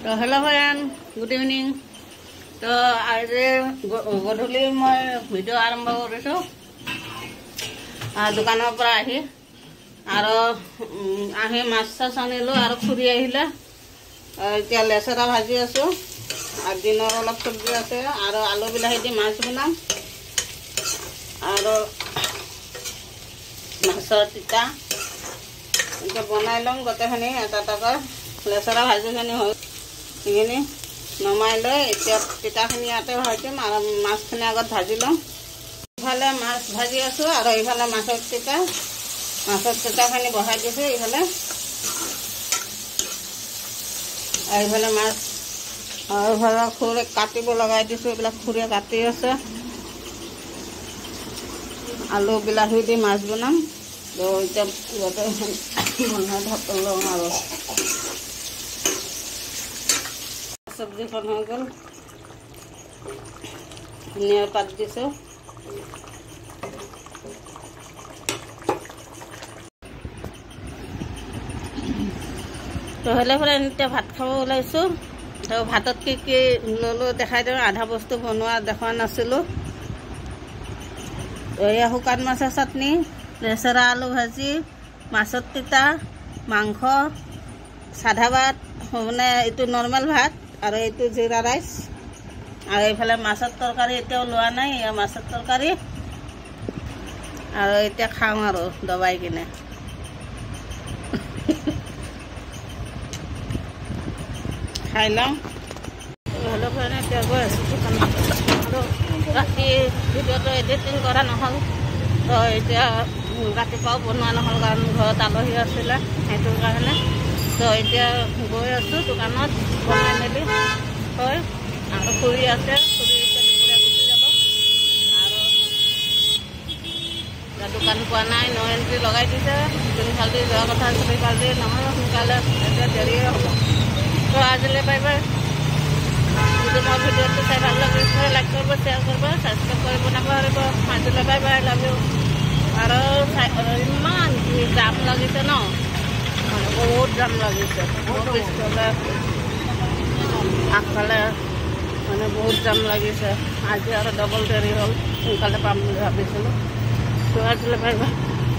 তো hello' friend, good evening. তো আজি গধূলি মই ভিডিঅ' আৰম্ভ কৰিছোঁ দোকানৰ পৰা আহি মাছ চাছ আনিলোঁ আৰু খুৰী আহিলে। এতিয়া লেচেৰা ভাজি আছোঁ আৰু দিনৰ অলপ চব্জি আছে আৰু আলু বিলাহী দি মাছ বনাম আৰু মাছৰ তিতা এতিয়া বনাই ল'ম গোটেইখিনি এটা এটাকৈ। লেচেৰা ভাজিখিনি হ'ল, সেইখিনি নমাই লৈ এতিয়া তিতাখিনি ইয়াতে ভাজি দিম আৰু মাছখিনি আগত ভাজি ল'ম। ইফালে মাছ ভাজি আছোঁ আৰু ইফালে মাছৰ তিতাখিনি বহাই দিছোঁ ইফালে। আৰু ইফালে মাছ আৰু ইফালে খুৰীক কাটিব লগাই দিছোঁ, এইবিলাক খুৰীয়ে কাটি আছে। আলু বিলাহী দি মাছ বনাম। তো এতিয়া গোটেইখিনি বনাই ভাত লওঁ আৰু চব্জিখন হৈ গ'ল। ধনিয়াৰ পাত দিছোঁ। তো হ'লে ফ্ৰেণ্ড এতিয়া ভাত খাব ওলাইছোঁ। তো ভাতত কি কি ল'লোঁ দেখাই দিওঁ। আধা বস্তু বনোৱা দেখুওৱা নাছিলোঁ। এয়া শুকান মাছৰ চাটনি, লেচেৰা আলু ভাজি, মাছৰ তিতা, মাংস, সাদা ভাত, মানে এইটো নৰ্মেল ভাত আৰু এইটো জিৰা ৰাইচ আৰু এইফালে মাছৰ তৰকাৰী এতিয়াও লোৱা নাই। এয়া মাছৰ তৰকাৰী আৰু এতিয়া খাওঁ আৰু দবাই কিনে। খাই লওঁ। হ'লেও কাৰণে এতিয়া গৈ আছোঁ দোকানত আৰু ৰাতি ভিডিঅ'টো এডিটিং কৰা নহ'ল। তো এতিয়া ৰাতিপুৱাও বনোৱা নহ'ল কাৰণ ঘৰত আলহী আছিলে, সেইটোৰ কাৰণে। তো এতিয়া গৈ আছোঁ দোকানত বনাই মেলি হয় আৰু খুৰী আছে, খুৰী এতিয়া দুপৰীয়া গুচি যাব আৰু দোকান পোৱা নাই। ন এণ্ট্ৰি লগাই দিছে। যোনফালেদি যোৱা কথা আছিল সেইফালেদি নহয়, সোনকালে এতিয়া দেৰিয়ে হ'ব। তো আজিলৈ বাই বাই। যদি মোৰ ভিডিঅ'টো চাই ভাল লাগিছে লাইক কৰিব, শ্বেয়াৰ কৰিব, ছাবস্ক্ৰাইব কৰিব নাপাহৰিব। আজিলৈ বাই বাই, লাভ ইউ। আৰু ইমান জাম লাগিছে ন, মানে বহুত জাম লাগিছে। পিছফালে আগফালে মানে বহুত জাম লাগিছে। আজি আৰু ডবল দেৰি হ'ল, সোনকালে পাম বুলি ভাবিছিলোঁ। তো আজিলৈ বাই বাই।